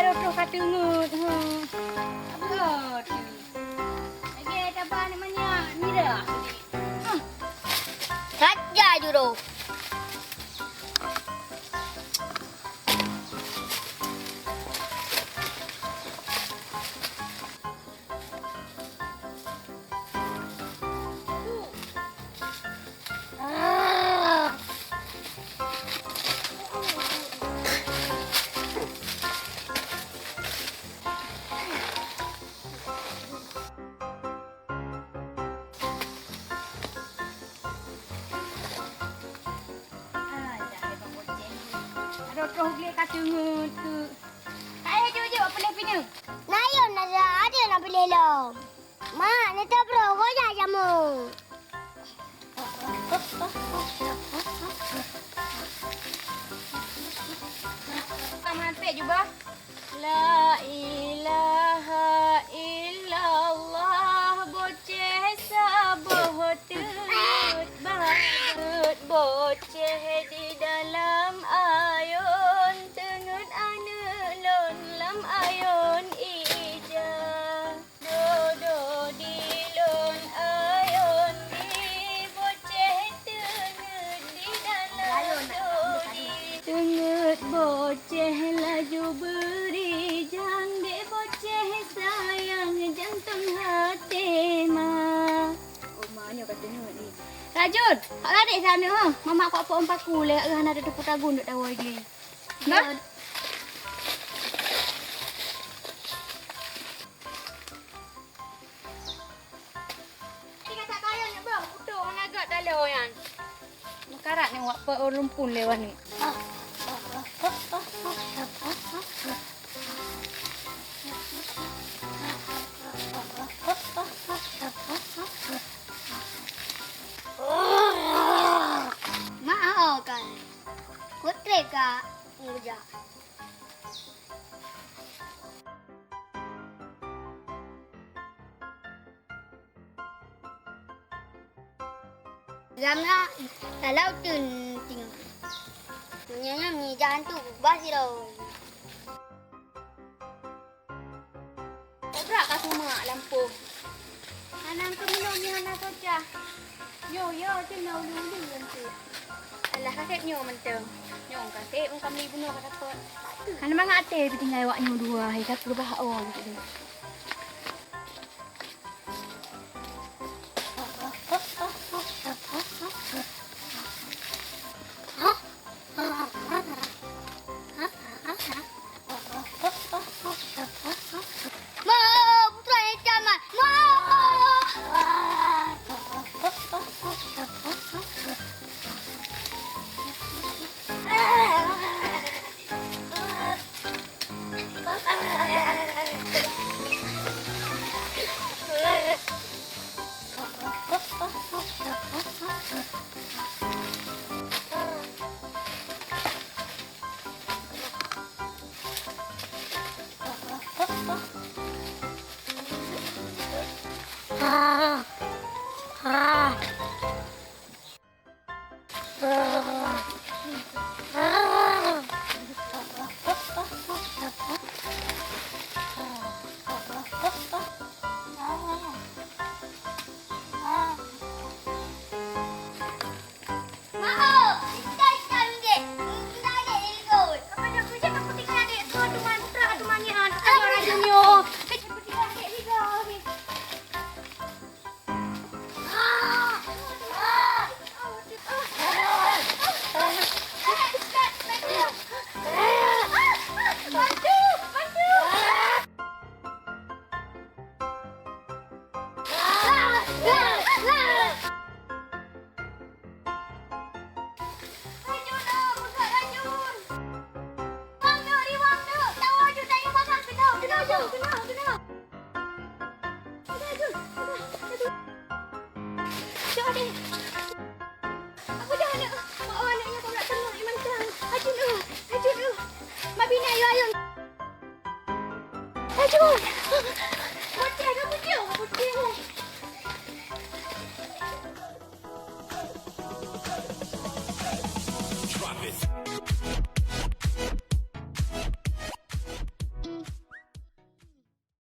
rotoh kata ngut. Apa tu? Lagi ada apa namanya? Ni dah. Saja juru. Rotoh dia kata ngut tu. Ayah jom apa nak pindah? Nayon ada nak pilih lo. Mak, ni tak bro, kau dah jamu. Kamu nampak juga? La ilaha illallah bocah saboh tut badut bocah di dalam ayun tengut ane lon lam ayun ija do di lon ayun di bocah tengut di dalam di tengut bocah laju beri jang de bocah sayang jantung hati ma. Oh maknya kata ni. Rajun, hak adik sana ha. Mama kau apa empat kulek kan ada tepuk tagun duk tahu lagi. Nah. Ini kata kaya ni bang, utuh mana agak dalau yan. Makarat ni wak pe rumpun lewat ni. Mau kan? Putri ka muda. Gamla kalau tunting. Nyanya mi jangan tu basiro. Berak kat rumah lampu. Anak tu minum ni anak soja. Yo jenau dulu nanti. Alah kakek nyo mentang. Nyo kakek mun kami bunuh kata pot. Kan mang ate tu tinggal awak nyo dua hai kat berubah orang tu. Ajun! Bocah dah putih.